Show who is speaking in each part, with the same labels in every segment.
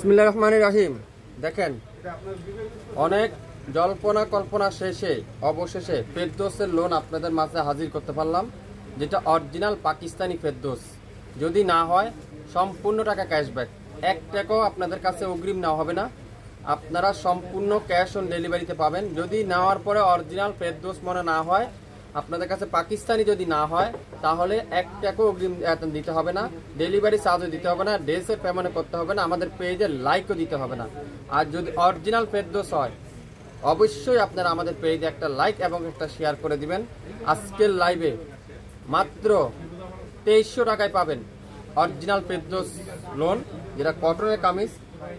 Speaker 1: বিসমিল্লাহির রহমানির রহিম। দেখেন, অনেক জল্পনা কল্পনা শেষে অবশেষে ফেরদৌসের লোন আপনাদের মাঝে হাজির করতে পারলাম, যেটা অরিজিনাল পাকিস্তানি ফেরদৌস। যদি না হয় সম্পূর্ণ টাকা ক্যাশব্যাক, 1 টাকাও আপনাদের কাছে অগ্রিম নেওয়া হবে না, আপনারা সম্পূর্ণ ক্যাশ অন ডেলিভারিতে পাবেন। যদি নেওয়ার পরে অরিজিনাল ফেরদৌস মনে না হয়, আপনাদের কাছে পাকিস্তানি যদি না হয়, তাহলে 1 টাকাও অগ্রিম দিতে হবে না, ডেলিভারি চার্জও দিতে হবে না, ড্রেসের পেমেন্ট করতে হবে না, আমাদের পেজে লাইকও দিতে হবে না। আর যদি অরিজিনাল ফেরদৌস হয়, অবশ্যই আপনারা আমাদের পেজে একটা লাইক এবং একটা শেয়ার করে দিবেন। আজকের লাইভে মাত্র 2300 টাকায় পাবেন অরিজিনাল ফেরদৌস লোন, যেটা কটনের কামিজ,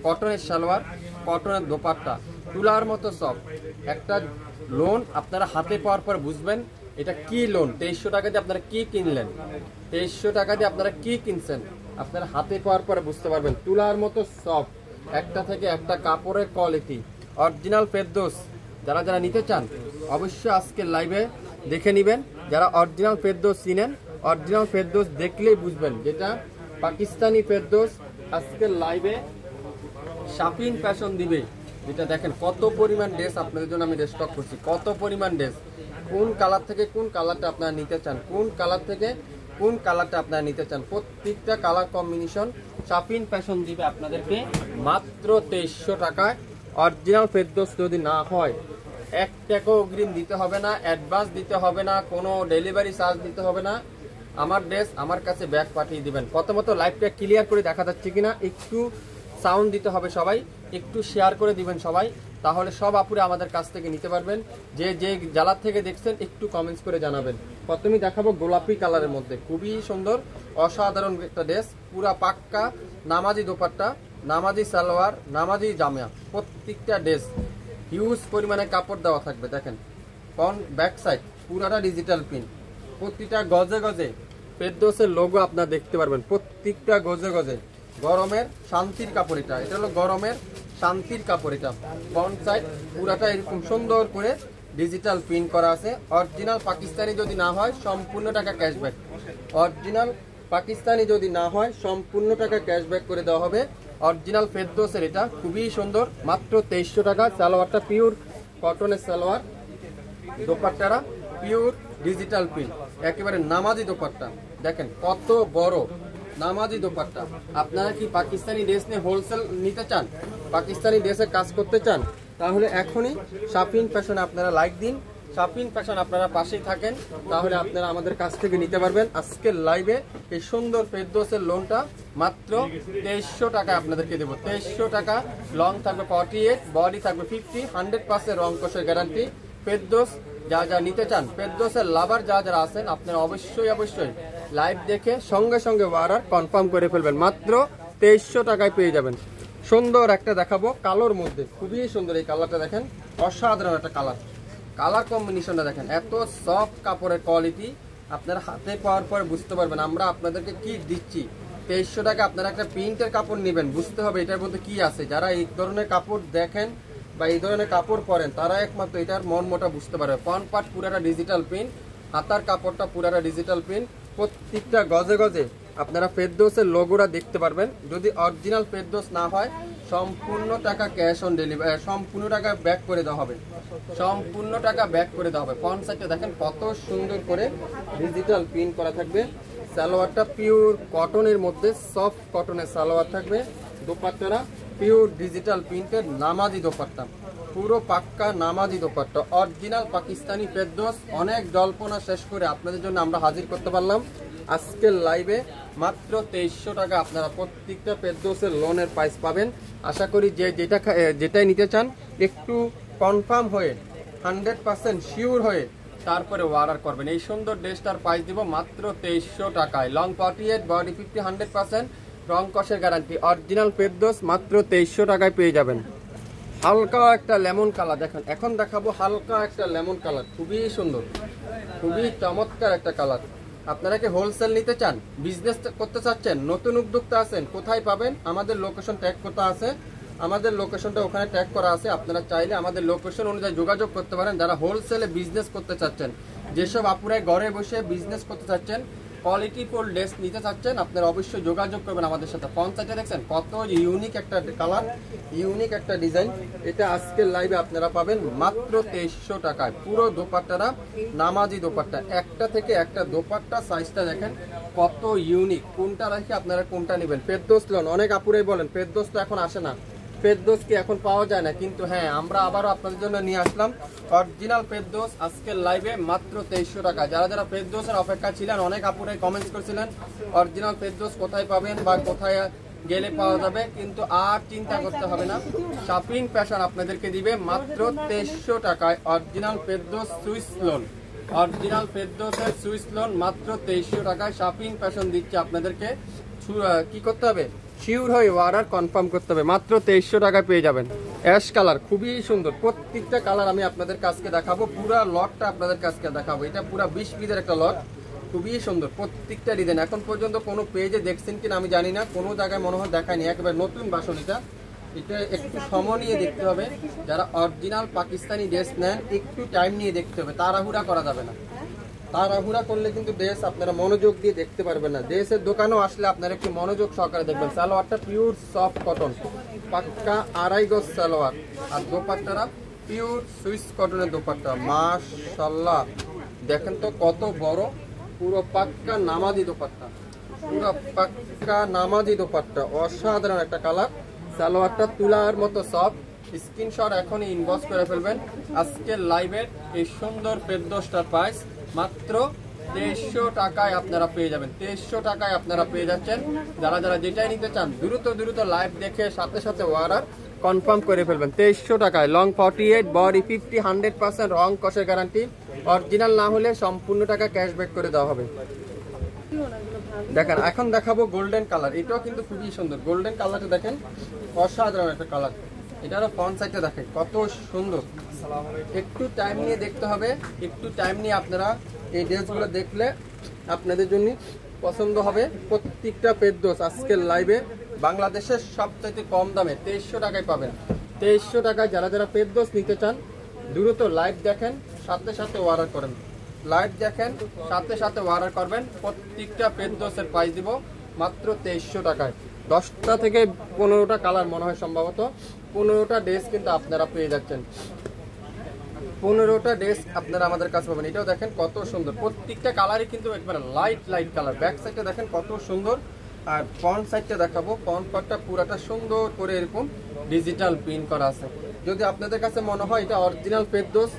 Speaker 1: কটনের সালোয়ার, কটনের দোপাট্টা, তুলার মতো সব একটা লোন। আপনারা হাতে পাওয়ার পর বুঝবেন এটা কি লোন। 2300 টাকা দিয়ে আপনারা কি কিনলেন, 2300 টাকা দিয়ে আপনারা কি কিনছেন, আপনারা হাতে পাওয়ার পরে বুঝতে পারবেন। তুলার মতো সব, একটা থেকে একটা কাপড়ের কোয়ালিটি, অরিজিনাল ফেরদৌস। যারা যারা নিতে চান অবশ্যই আজকের লাইভে দেখে নেবেন। যারা অরিজিনাল ফেরদৌস চিনেন, অরিজিনাল ফেরদৌস দেখলেই বুঝবেন যেটা পাকিস্তানি ফেরদৌস। আজকের লাইভে শাপিন ফ্যাশন দিবে, যেটা দেখেন কত পরিমাণ ড্রেস আপনাদের জন্য আমি স্টক করছি, কত পরিমাণ ড্রেস, কোন কালার থেকে কোন কালারটা আপনারা নিতে চান, কোন কালার থেকে কোন কালারটা আপনারা নিতে চান, প্রত্যেকটা কালার কম্বিনেশন শাপিন ফ্যাশন দিবে আপনাদেরকে মাত্র 2300 টাকায়। অরিজিনাল ফেরদৌস যদি না হয়, 1 টাকাও অগ্রিম দিতে হবে না, অ্যাডভান্স দিতে হবে না, কোনো ডেলিভারি চার্জ দিতে হবে না। আমার ড্রেস আমার কাছে ব্যাগ পাঠিয়ে দিবেন। প্রথমত লাইভটা ক্লিয়ার করে দেখা যাচ্ছে কিনা একটু সাউন্ড দিতে হবে, সবাই একটু শেয়ার করে দিবেন সবাই, তাহলে সব আপুরে আমাদের কাছ থেকে নিতে পারবেন। যে যে জেলার থেকে দেখছেন একটু কমেন্টস করে জানাবেন। প্রথমেই দেখাবো গোলাপি কালারের মধ্যে খুবই সুন্দর অসাধারণ একটা ড্রেস, পুরা পাক্কা নামাজি দোপাট্টা, নামাজি সালোয়ার, নামাজি জামা, প্রত্যেকটা ড্রেস হিউজ পরিমাণে কাপড় দেওয়া থাকবে। দেখেন ফ্রন্ট ব্যাক সাইড পুরাটা ডিজিটাল প্রিন্ট, প্রতিটা গজে গজে ফেরদৌসের লোগো আপনারা দেখতে পারবেন, প্রত্যেকটা গজে গজে। গরমের শান্তির কাপড়, এটা হলো গরমের শান্তির কাপড়। এটা ফ্রন্ট সাইড পুরাটা এরকম সুন্দর করে ডিজিটাল প্রিন্ট করা আছে। অরিজিনাল পাকিস্তানি যদি না হয় সম্পূর্ণ টাকা ক্যাশব্যাক, অরিজিনাল পাকিস্তানি যদি না হয় সম্পূর্ণ টাকা ক্যাশব্যাক করে দেওয়া হবে। অরিজিনাল ফেরদৌসের এটা খুবই সুন্দর, মাত্র 2300 টাকা। সালোয়ারটা পিওর কটনের সালোয়ার, দোপাট্টারা পিওর ডিজিটাল প্রিন্ট, একেবারে নামাজি দোপাট্টা। দেখেন কত বড় নামাজি দোপাট্টা। আপনারা কি পাকিস্তানি ড্রেস নিয়ে হোলসেল নিতে চান, পাকিস্তানি ড্রেসে কাজ করতে চান, তাহলে এখনই শাপিন ফ্যাশনে আপনারা লাইক দিন। শাপিন ফ্যাশন আপনারা পাশেই থাকেন, তাহলে আপনারা আমাদের কাছ থেকে নিতে পারবেন। আজকের লাইভে এই সুন্দর ফেরদৌসের লোনটা মাত্র 2300 টাকা আপনাদেরকে দেবো। 2300 টাকা। লং থাকবে 48, বডি থাকবে 50, 100% রং কষের গ্যারান্টি। ফেরদৌস যা যা নিতে চান, ফেরদৌসের লাভার যা যারা আছেন, আপনারা অবশ্যই অবশ্যই লাইভ দেখে সঙ্গে সঙ্গে অর্ডার কনফার্ম করে ফেলবেন। মাত্র 2300 টাকায় পেয়ে যাবেন। সুন্দর একটা দেখাবো কালোর মধ্যে, খুবই সুন্দর এই কালারটা। দেখেন অসাধারণ একটা কালার, কালার কম্বিনেশনটা দেখেন, এত সফট কাপড়ের কোয়ালিটি। আপনারা হাতে পাওয়ার পরে বুঝতে পারবেন আমরা আপনাদেরকে কি দিচ্ছি। 2300 টাকা আপনারা একটা প্রিন্টের কাপড় নেবেন, বুঝতে হবে এটার মধ্যে কি আছে। যারা এই ধরনের কাপড় দেখেন বা এই ধরনের কাপড় পরেন, তারা একমাত্র এটার মন মোটা বুঝতে পারবে। ফ্রন্ট পার্ট পুরাটা ডিজিটাল প্রিন্ট, হাতার কাপড়টা পুরাটা ডিজিটাল প্রিন্ট, প্রত্যেকটা গজে গজে আপনারা ফেরদৌসের লোগোটা দেখতে পারবেন। যদি অরিজিনাল ফেরদৌস না হয় সম্পূর্ণ টাকা ক্যাশ অন ডেলিভারি, সম্পূর্ণ টাকা ব্যাক করে দেওয়া হবে, সম্পূর্ণ টাকা ব্যাক করে দেওয়া হবে। ফ্রন্ট সাইডে দেখেন কত সুন্দর করে ডিজিটাল প্রিন্ট করা থাকবে। সালোয়ারটা পিওর কটনের মধ্যে সফট কটনের সালোয়ার থাকবে। দোপাট্টারা পিওর ডিজিটাল প্রিন্টের নামাজি দোপাট্টা, পুরো পাক্কা নামাজি দোপাট্টা, অরিজিনাল পাকিস্তানি ফেরদৌস। অনেক জল্পনা শেষ করে আপনাদের জন্য আমরা হাজির করতে পারলাম আজকের লাইভে মাত্র 2300 টাকা। আপনারা প্রত্যেকটা ফেরদৌসের লোনের প্রাইস পাবেন। আশা করি যে যেটাই নিতে চান একটু কনফার্ম হয়ে 100% শিওর হয়ে তারপরে অর্ডার করবেন। এই সুন্দর ড্রেসটার প্রাইস দিব মাত্র 2300 টাকায়। লং 48, বডি 50, 100% রং কষের গ্যারান্টি। অরিজিনাল ফেরদৌস মাত্র 2300 টাকায় পেয়ে যাবেন। হালকা একটা লেমন কালার দেখেন, এখন দেখাবো হালকা একটা লেমন কালার, খুবই সুন্দর, খুবই চমৎকার একটা কালার। আপনারা কি হোলসেল নিতে চান, বিজনেস করতে চাচ্ছেন, নতুন উদ্যোক্তা আছেন, কোথায় পাবেন? আমাদের লোকেশন ট্যাগ করা আছে, আমাদের লোকেশনটা ওখানে ট্যাগ করা আছে। আপনারা চাইলে আমাদের লোকেশন অনুযায়ী যোগাযোগ করতে পারেন। যারা হোলসেলে বিজনেস করতে চাচ্ছেন, যেসব আপুরাই ঘরে বসে বিজনেস করতে চাচ্ছেন, কোয়ালিটি ফুল ড্রেস নিতে চাচ্ছেন আপনারা অবশ্যই যোগাযোগ করবেন আমাদের সাথে। পঞ্চায়েতে দেখছেন কত ইউনিক একটা কালার, ইউনিক একটা ডিজাইন। এটা আজকের লাইভে আপনারা পাবেন মাত্র 2300 টাকায়। পুরো দোপাট্টাটা নামাজি দোপাট্টা, একটা থেকে একটা দোপাট্টা সাইজটা দেখেন কত ইউনিক। কোনটা রেখে আপনারা কোনটা নেবেন। ফেরদৌস লোন, অনেক আপুরাই বলেন ফেরদৌস তো এখন আসে না, ফেরদৌস কি এখন পাওয়া যায় না, কিন্তু হ্যাঁ আমরা আবারও আপনাদের জন্য নিয়ে আসলাম অরিজিনাল ফেরদৌস আজকের লাইভে মাত্র 2300 টাকা। যারা যারা ফেরদৌসের অপেক্ষা ছিলেন, অনেক আপুরাই কমেন্টস করছিলেন অরিজিনাল ফেরদৌস কোথায় পাবেন বা কোথায় গেলে পাওয়া যাবে, কিন্তু আর চিন্তা করতে হবে না। শপিং ফ্যাশন আপনাদেরকে দিবে মাত্র 2300 টাকায় original Ferdous Swiss lawn. Original ফেরদৌসের সুইস লোন মাত্র 2300 টাকায় শপিং ফ্যাশন দিচ্ছে আপনাদেরকে। কি করতে হবে, শিওর হয়ে অর্ডার কনফার্ম করতে হবে। মাত্র 2300 টাকায় পেয়ে যাবেন। অ্যাশ কালার খুবই সুন্দর, প্রত্যেকটা কালার আমি আপনাদের কাছকে দেখাবো, পুরো লটটা আপনাদের কাছকে দেখাবো। এটা পুরো 20 পিসের একটা লট, খুবই সুন্দর প্রত্যেকটা ডিজাইন। এখন পর্যন্ত কোনো পেজে দেখছেন কিনা আমি জানি না, কোনো জায়গায় মনে হয় দেখায়নি, একেবারে নতুন বাসন। এটা একটু সময় নিয়ে দেখতে হবে। যারা অরিজিনাল পাকিস্তানি ড্রেস নেন একটু টাইম নিয়ে দেখতে হবে, তাড়াহুড়া করা যাবে না। তাড়াহুড়া করলে কিন্তু ড্রেস আপনারা মনোযোগ দিয়ে দেখতে পারবেন না। ড্রেসের দোকানেও আসলে আপনারা একটু মনোযোগ সহকারে দেখবেন। সালোয়ারটা পিওর সফট কটন, পাক্কা 2.5 গজ সালোয়ার, আর দোপাট্টারা পিওর সুইস কটনের দোপাট্টা। মাশাআল্লাহ দেখেন তো কত বড়, পুরো পাক্কা নামাজি দোপাট্টা, পুরো পাক্কা নামাজি দোপাট্টা, অসাধারণ একটা কালার। সালোয়ারটা তুলার মতো সফট। স্ক্রিনশট এখনই ইনবক্স করে ফেলবেন। আজকের লাইভের এই সুন্দর ফেরদৌসটার প্রাইস মাত্র 2300 টাকায় আপনারা পেয়ে যাবেন। 2300 টাকায় আপনারা পেয়ে যাচ্ছেন। যারা যারা যেটাই নিতে চান দ্রুত দ্রুত লাইভ দেখে সাথে সাথে অর্ডার কনফার্ম করে ফেলবেন। 2300 টাকায় লং 48, বডি 50, 100% রং কষের গ্যারান্টি। অরিজিনাল না হলে সম্পূর্ণ টাকা ক্যাশব্যাক করে দেওয়া হবে। দেখেন এখন দেখাবো গোল্ডেন কালার, এটাও কিন্তু খুবই সুন্দর। গোল্ডেন কালারটা দেখেন অসাধারণ একটা কালার। এটারও ফ্রন্ট সাইডটা দেখেন কত সুন্দর। একটু টাইম নিয়ে দেখতে হবে, একটু টাইম নিয়ে আপনারা এই ড্রেসগুলো দেখলে আপনাদের জন্য পছন্দ হবে। প্রত্যেকটা ফেরদৌস আজকের লাইভে বাংলাদেশের সবচাইতে কম দামে 2300 টাকায় পাবেন। 2300 টাকায় যারা যারা ফেরদৌস নিতে চান দ্রুত লাইভ দেখেন, সাথে সাথে অর্ডার করেন। লাইভ দেখেন, সাথে সাথে অর্ডার করবেন। প্রত্যেকটা ফেরদৌসের প্রাইস দিব মাত্র 2300 টাকায়। 10টা থেকে 15টা কালার মনে হয়, সম্ভবত 15টা ড্রেস কিন্তু আপনারা পেয়ে যাচ্ছেন। 15টা ড্রেস আপনারা আমাদের কাছে পাবেন। এটাও দেখেন কত সুন্দর, প্রত্যেকটা কালারই কিন্তু একবারে লাইট লাইট কালার। ব্যাক সাইডটা দেখেন কত সুন্দর, আর ফ্রন্ট সাইডটা দেখাবো। ফ্রন্ট পার্টটা পুরাটা সুন্দর করে এরকম ডিজিটাল প্রিন্ট করা আছে। যদি আপনাদের কাছে মনে হয় এটা অরিজিনাল ফেরদৌস,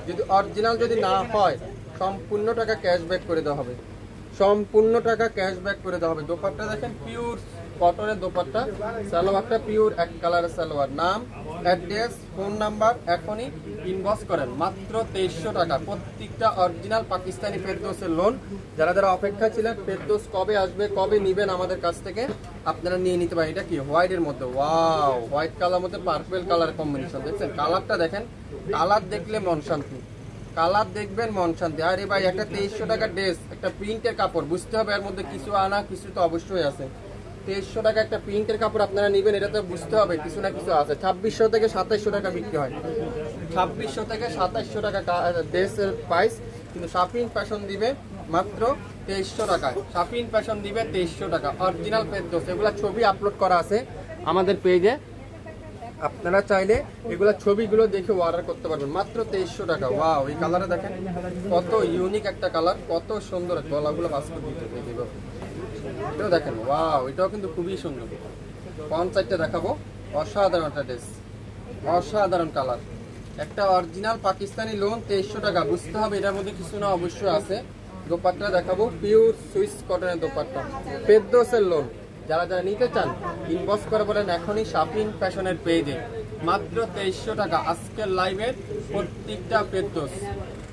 Speaker 1: যদি অরিজিনাল যদি না হয় সম্পূর্ণ টাকা ক্যাশব্যাক করে দেওয়া হবে, সম্পূর্ণ টাকা ক্যাশব্যাক করে দেওয়া হবে। দোপাট্টা দেখেন পিওর কটনের দোপাট্টা, সালোয়ারটা পিওর এক কালারের সালোয়ার। নাম, অ্যাড্রেস, ফোন নাম্বার এখনই ইনবক্স করেন। মাত্র 2300 টাকা প্রত্যেকটা অরিজিনাল পাকিস্তানি ফেরদৌসের লোন। যারা যারা অপেক্ষা ছিলেন ফেরদৌস কবে আসবে, কবে নেবেন আমাদের কাছ থেকে, আপনারা নিয়ে নিতে পারেন। এটা কি হোয়াইটের মধ্যে, ওয়াও, হোয়াইট কালার মধ্যে পার্পল কালার কম্বিনেশন। দেখছেন কালারটা দেখেন, কালার দেখলে মন শান্তি, কালার দেখবেন মন শান্তি। আরে ভাই একটা 2300 টাকার ড্রেস, একটা প্রিন্টের কাপড়, বুঝতে হবে এর মধ্যে কিছু আনা কিছু তো অবশ্যই আছে। 2300 টাকা একটা প্রিন্টের কাপড় আপনারা নেবেন, এটা তো বুঝতে হবে কিছু না কিছু আছে। 2600 থেকে 2700 টাকা বিক্রি হয়, 2600 থেকে 2700 টাকা ড্রেসের প্রাইস, কিন্তু শপিং ফ্যাশন দিবে মাত্র 2300 টাকায়। শপিং ফ্যাশন দিবে 2300 টাকা অরিজিনাল ফেরদৌস। এগুলা ছবি আপলোড করা আছে আমাদের পেজে, আপনারা চাইলে এগুলা ছবিগুলো দেখে অর্ডার করতে পারবেন মাত্র 2300 টাকা। ওয়াও, এই কালারটা দেখেন কত ইউনিক একটা কালার, কত সুন্দর। গলাগুলো বাস্কেট দিতে দেব, এটাও দেখেন ওয়াও, এটাও কিন্তু খুবই সুন্দর। ফ্রন্ট সাইডটা দেখাবো, অসাধারণ একটা ড্রেস, অসাধারণ কালার। একটা অরিজিনাল পাকিস্তানি লোন 2300 টাকা, বুঝতে হবে এটার মধ্যে কিছু না অবশ্যই আছে। দোপাট্টা দেখাবো পিওর সুইস কটনের দোপাট্টা, ফেরদৌসের লোন। যারা যারা নিতে চান ইনবক্স করে বলেন এখনই শপিং ফ্যাশনের পেজে। মাত্র 2300 টাকা আজকের লাইভের প্রত্যেকটা ফেরদৌস,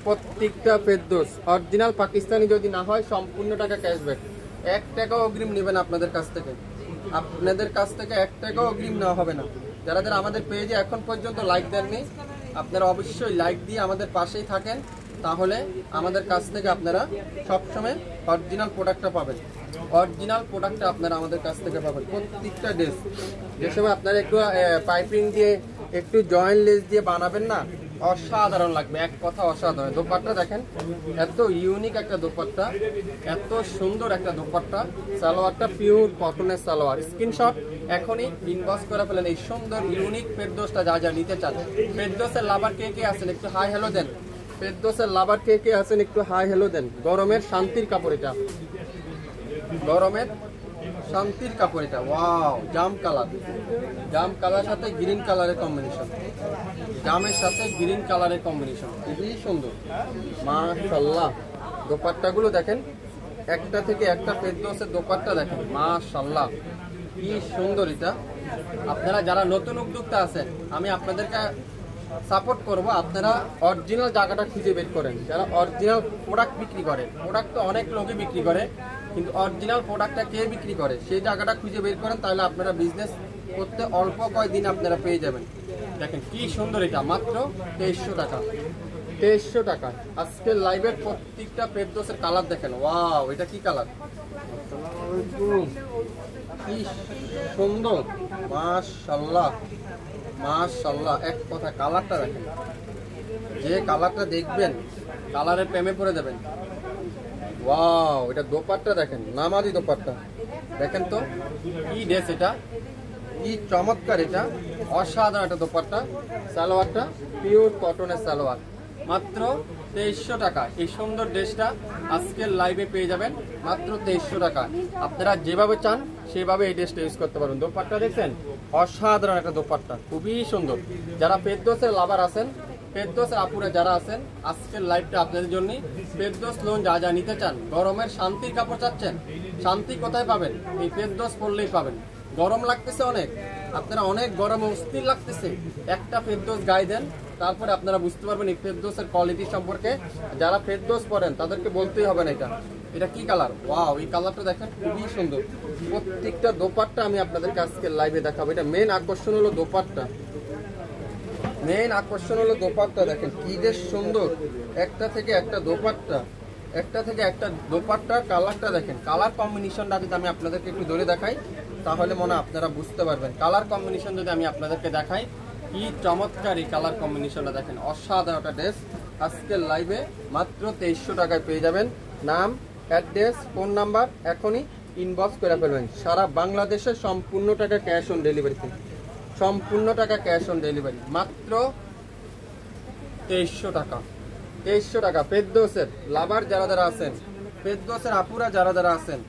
Speaker 1: প্রত্যেকটা ফেরদৌস অরিজিনাল পাকিস্তানি যদি না হয় সম্পূর্ণ টাকা ক্যাশব্যাক। 1 টাকাও অগ্রিম নেবেন আপনাদের কাছ থেকে, আপনাদের কাছ থেকে 1 টাকাও অগ্রিম নেওয়া হবে না। যারা যারা আমাদের পেজে এখন পর্যন্ত লাইক দেননি, আপনারা অবশ্যই লাইক দিয়ে আমাদের পাশেই থাকেন, তাহলে আমাদের কাছ থেকে আপনারা সবসময় অরিজিনাল প্রোডাক্টটা পাবেন। অরিজিনাল প্রোডাক্টটা আপনারা আমাদের কাছ থেকে পাবেন। প্রত্যেকটা ড্রেস যে সময় আপনারা একটু পাইপিং দিয়ে একটু জয়েন্ট লেস দিয়ে বানাবেন না, অসাধারণ লাগবে, এক কথা অসাধারণ। দোপাট্টা দেখেন, এত ইউনিক একটা দোপাট্টা, এত সুন্দর একটা দোপাট্টা। সালোয়ারটা পিওর কটনের সালোয়ার। স্ক্রিনশট এখনই ইনবক্স করে ফেলেন এই সুন্দর ইউনিক ফেরদৌসটা যা যা নিতে চান। ফেরদৌসের লাভার কে কে আছেন একটু হাই হ্যালো দেন। ফেরদৌসের লাভার কে কে আছেন একটু হাই হ্যালো দেন। গরমের শান্তির কাপড় এটা, গরমের শান্তির কাপড় এটা। ওয়াও, জাম কালার, জাম কালার সাথে গ্রিন কালারের কম্বিনেশন, জামের সাথে গ্রিন কালারের কম্বিনেশন, খুবই সুন্দর মাশাআল্লাহ। দোপাট্টাগুলো দেখেন, একটা থেকে একটা ফেরদৌসের দোপাট্টা দেখেন মাশাআল্লাহ, কি সুন্দর এটা। আপনারা যারা নতুন উদ্যোক্তা আছেন, আমি আপনাদেরকে সাপোর্ট করব, আপনারা অরিজিনাল জায়গাটা খুঁজে বের করেন। যারা অরিজিনাল প্রোডাক্ট বিক্রি করে, প্রোডাক্ট তো অনেক লোকই বিক্রি করে, কিন্তু অরিজিনাল প্রোডাক্টটা কে বিক্রি করে সেই জায়গাটা খুঁজে বের করেন, তাহলে আপনারা বিজনেস করতে অল্প কয়েকদিন আপনারা পেয়ে যাবেন। দেখেন কি সুন্দর এটা, মাত্র 2300 টাকা, 2300 টাকা। আজকের লাইভের প্রত্যেকটা ফেরদৌসের কালার দেখেন, ওয়াও এটা কি কালার, কি সুন্দর মাশাআল্লাহ মাশাআল্লাহ। এক কথা কালারটা দেখেন, যে কালারটা দেখবেন কালারের প্রেমে পড়ে যাবেন। ওয়াও, এটা দোপাট্টা দেখেন, নামাজি দোপাট্টা দেখেন তো, কি ড্রেস এটা, কি চমৎকার এটা, অসাধারণ একটা দোপাট্টা। সালোয়ারটা পিওর কটনের সালোয়ার, মাত্র 2300 টাকা। এই সুন্দর ড্রেসটা আজকের লাইভে পেয়ে যাবেন মাত্র 2300 টাকা। আপনারা যেভাবে চান সেভাবে এই ড্রেসটা ইউজ করতে পারবেন। দোপাট্টা দেখছেন, অসাধারণ একটা দোপাট্টা, খুবই সুন্দর। যারা ফেরদৌসের লাভার আছেন, ফেরদৌসের আপুরে যারা আছেন, আজকের লাইভটা আপনাদের জন্য। ফেরদৌস লোন যা যা নিতে চান, গরমের শান্তির কাপড় চাচ্ছেন, শান্তি কোথায় পাবেন? এই ফেরদৌস পরলেই পাবেন। গরম লাগতেছে অনেক, আপনারা অনেক গরম অস্থির লাগতেছে, একটা ফেরদৌস গায়ে দেন, তারপরে আপনারা বুঝতে পারবেন এই ফেরদৌসের কোয়ালিটি সম্পর্কে। যারা ফেরদৌস পরেন তাদেরকে বলতেই হবে না এটা, এটা কি কালার। ওয়াও, এই কালারটা দেখেন, খুবই সুন্দর। প্রত্যেকটা দোপাট্টা আমি আপনাদেরকে আজকে লাইভে দেখাবো। এটা মেন আকর্ষণ হলো দোপাট্টা, মেন আকর্ষণ হলো দোপাট্টা। দেখেন কি যে সুন্দর, একটা থেকে একটা দোপাট্টা, একটা থেকে একটা দোপাট্টার কালারটা দেখেন। কালার কম্বিনেশনটা যদি আমি আপনাদেরকে একটু ধরে দেখাই, তাহলে মনে হয় আপনারা বুঝতে পারবেন। কালার কম্বিনেশন যদি আমি আপনাদেরকে দেখাই, কি চমৎকার এই কালার কম্বিনেশনটা দেখেন, অসাধারণ একটা ড্রেস। আজকের লাইভে মাত্র 2300 টাকায় পেয়ে যাবেন। নাম, অ্যাড্রেস, ফোন নাম্বার এখনই ইনবক্স করে ফেলবেন। সারা বাংলাদেশে সম্পূর্ণ টাকা ক্যাশ অন ডেলিভারিতে, সম্পূর্ণ টাকা ক্যাশ অন ডেলিভারি, মাত্র 2300 টাকা, 2300 টাকা। ফেরদৌসের লাভার যারা যারা আছেন, ফেরদৌসের আপুরা যারা যারা আছেন,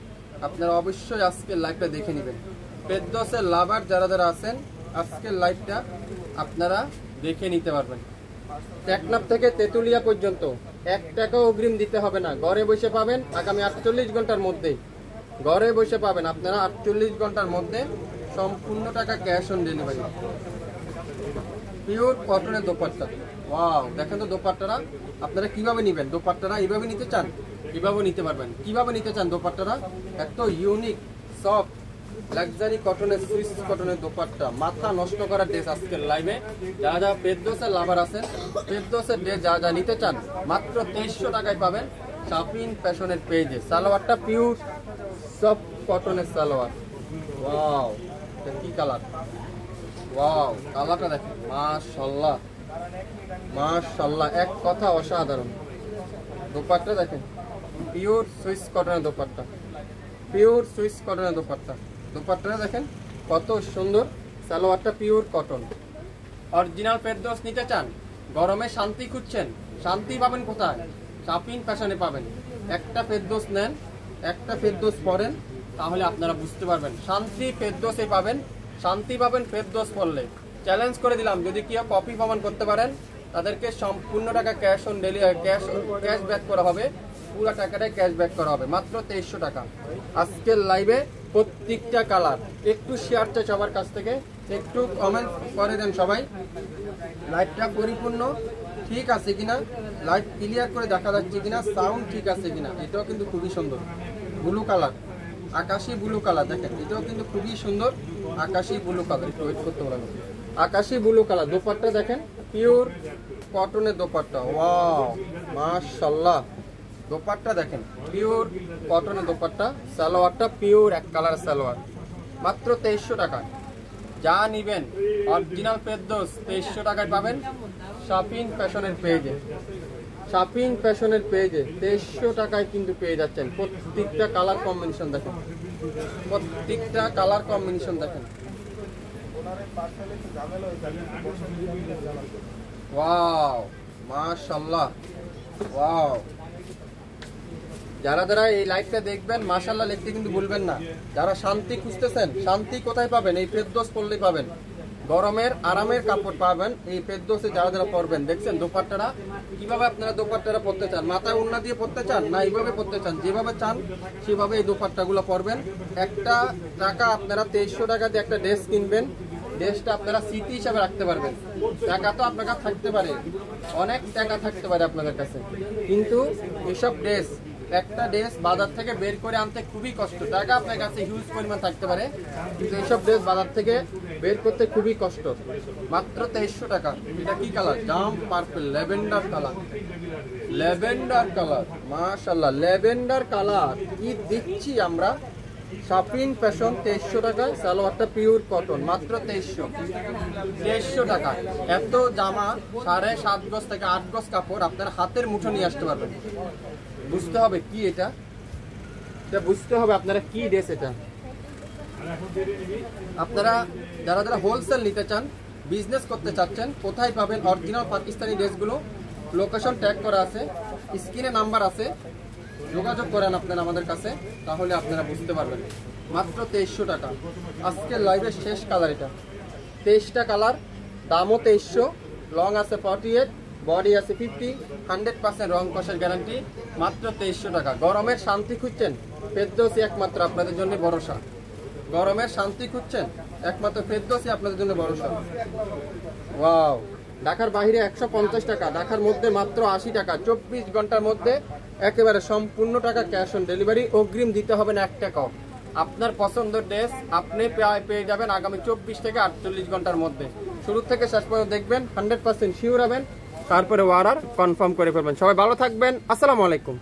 Speaker 1: আপনারা অবশ্যই আজকের লাইভটা দেখে নেবেন। ফেরদৌসের লাভার যারা যারা আছেন, আজকের লাইভটা আপনারা দেখে নিতে পারবেন। টেকনাফ থেকে তেতুলিয়া পর্যন্ত 1 টাকাও অগ্রিম দিতে হবে না, ঘরে বসে পাবেন। আগামী 48 ঘন্টার মধ্যে ঘরে বসে পাবেন আপনারা, 48 ঘন্টার মধ্যে সম্পূর্ণ টাকা ক্যাশ অন ডেলিভারি। পিওর কটনের দোপাট্টা, ওয়াও দেখেন তো দোপাট্টারা আপনারা কিভাবে নেবেন। দোপাট্টারা এইভাবে নিতে চান, কিভাবে নিতে পারবেন, কিভাবে নিতে চান দোপাট্টারা। এত ইউনিক সফট লাক্সারি কটনের, সুইস কটনের দোপাট্টা, মাথা নষ্ট করা ড্রেস আজকের লাইভে। যারা যারা ফেরদৌসের লাভার আছেন, ফেরদৌসের ড্রেস যা যা নিতে চান, মাত্র 2300 টাকায় পাবেন শাপিন ফ্যাশনের পেজে। সালোয়ারটা পিওর সফট কটনের সালোয়ার। ওয়াও, এটা কি কালার, ওয়াও কালারটা দেখেন মাশাআল্লাহ মাশাআল্লাহ, এক কথা অসাধারণ। দোপাট্টা দেখেন, পিওর সুইস কটনের দোপাট্টা, পিওর সুইস কটনের দোপাট্টা। দোপাট্টাটা দেখেন কত সুন্দর। সালোয়ারটা পিওর কটন। অরিজিনাল ফেরদৌস নিতে চান, গরমে শান্তি খুঁজছেন, শান্তি পাবেন কোথায়? শাপিন ফ্যাশনে পাবেন। একটা ফেরদৌস নেন, একটা ফেরদৌস পরেন, তাহলে আপনারা বুঝতে পারবেন শান্তি ফেরদৌসে পাবেন, শান্তি পাবেন ফেরদৌস পরলে। চ্যালেঞ্জ করে দিলাম, যদি কেউ কপি প্রমাণ করতে পারেন তাদেরকে সম্পূর্ণ টাকা cash on delivery, cash back করা হবে, পুরো টাকাটাই ক্যাশ ব্যাক করা হবে, মাত্র 2300 টাকা। আজকের লাইভে প্রত্যেকটা কালার একটু শেয়ার চাই সবার কাছ থেকে, একটু কমেন্ট করে দেন সবাই। লাইভটা পরিপূর্ণ ঠিক আছে কিনা, লাইভ ক্লিয়ার করে দেখা যাচ্ছে কিনা, সাউন্ড ঠিক আছে কিনা। এটাও কিন্তু খুবই সুন্দর, ব্লু কালার, আকাশি ব্লু কালার দেখেন, এটাও কিন্তু খুবই সুন্দর আকাশি ব্লু কালার। একটু ওয়েট করতে পারেন, আকাশি ব্লু কালার। দোপাট্টা দেখেন, পিওর কটনের দোপাট্টা, ওয়াও মাশাআল্লাহ। দোপাট্টা দেখেন, পিওর কটনের দোপাট্টা। সালোয়ারটা পিওর এক কালার সালোয়ার, মাত্র 2300 টাকা। যা নিবেন অরিজিনাল ফেরদৌস 2300 টাকায় পাবেন। শাপিং ফ্যাশনের পেজে, শাপিং ফ্যাশনের পেজে 2300 টাকায় কিন্তু পেয়ে যাচ্ছেন। প্রত্যেকটা কালার কম্বিনেশন দেখেন, প্রত্যেকটা কালার কম্বিনেশন দেখেন। ওয়াও মাশাআল্লাহ, ওয়াও। যারা যারা এই লাইভটা দেখবেন মাশাআল্লাহ লিখতে কিন্তু ভুলবেন না। যারা শান্তি খুঁজতেছেন, শান্তি কোথায় পাবেন? এই ফেরদৌস পড়লেই পাবেন। গরমের আরামের কাপড় পাবেন এই ফেরদৌসে। যারা যারা পরবেন দেখছেন দোপাট্টাটা কিভাবে আপনারা দোপাট্টাটা পরতে চান, মাথায় ওড়না দিয়ে পরতে চান না এইভাবে পরতে চান, যেভাবে চান সেভাবে এই দোপাট্টাগুলো পরবেন। একটা টাকা আপনারা 2300 টাকা দিয়ে একটা ড্রেস কিনবেন, ড্রেসটা আপনারা স্মৃতি হিসাবে রাখতে পারবেন। টাকা তো আপনার কাছে থাকতে পারে, অনেক টাকা থাকতে পারে আপনাদের কাছে, কিন্তু এসব ড্রেস, একটা ড্রেস বাজার থেকে বের করে আনতে খুবই কষ্ট। টাকা আপনার কাছে হিউজ পরিমাণ থাকতে পারে, কিন্তু এইসব ড্রেস বাজার থেকে বের করতে খুবই কষ্ট। মাত্র 2300 টাকা। এটা কি কালার? জাম purple, lavender colour, lavender colour, মাশাআল্লাহ ল্যাভেন্ডার কালার কি দিচ্ছি আমরা। শাপিং ফ্যাশন 2300 টাকায়, সালোয়ারটা পিওর কটন, মাত্র 2300 টাকা। এত জামা 7.5 গজ থেকে 8 গজ কাপড় আপনার হাতের মুঠো নিয়ে আসতে পারবেন। বুঝতে হবে কি এটা বুঝতে হবে আপনারা কি ড্রেস এটা। আপনারা যারা যারা হোলসেল নিতে চান, বিজনেস করতে চাচ্ছেন, কোথায় পাবেন অরিজিনাল পাকিস্তানি ড্রেসগুলো? লোকেশন ট্যাগ করা আছে, স্ক্রিনে নাম্বার আছে, যোগাযোগ করেন আপনারা আমাদের কাছে, তাহলে আপনারা বুঝতে পারবেন। মাত্র 2300 টাকা। আজকের লাইভের শেষ কালার এটা, 23টা কালার, দামও 2300, লং আছে 48, বডি আছে 50, 100% রং কষের গ্যারান্টি। মাত্র 2300 টাকা। গরমের শান্তি খুঁজছেন? ফেরদৌসী একমাত্র আপনাদের জন্য ভরসা। গরমের শান্তি খুঁজছেন? একমাত্র ফেরদৌসী আপনাদের জন্য ভরসা। ওয়াও। ঢাকার বাইরে 150 টাকা, ঢাকার মধ্যে মাত্র 80 টাকা। 24 ঘন্টার মধ্যে একেবারে সম্পূর্ণ টাকা ক্যাশ অন ডেলিভারি, অগ্রিম দিতে হবে না 1 টাকাও। আপনার পছন্দের ড্রেস আপনি পেয়ে যাবেন আগামী 24 থেকে 48 ঘন্টার মধ্যে। শুরু থেকে শেষ পর্যন্ত দেখবেন, 100% শিওর হবেন, তারপরে অর্ডার কনফার্ম করে ফেলবেন। সবাই ভালো থাকবেন, আসসালামু আলাইকুম।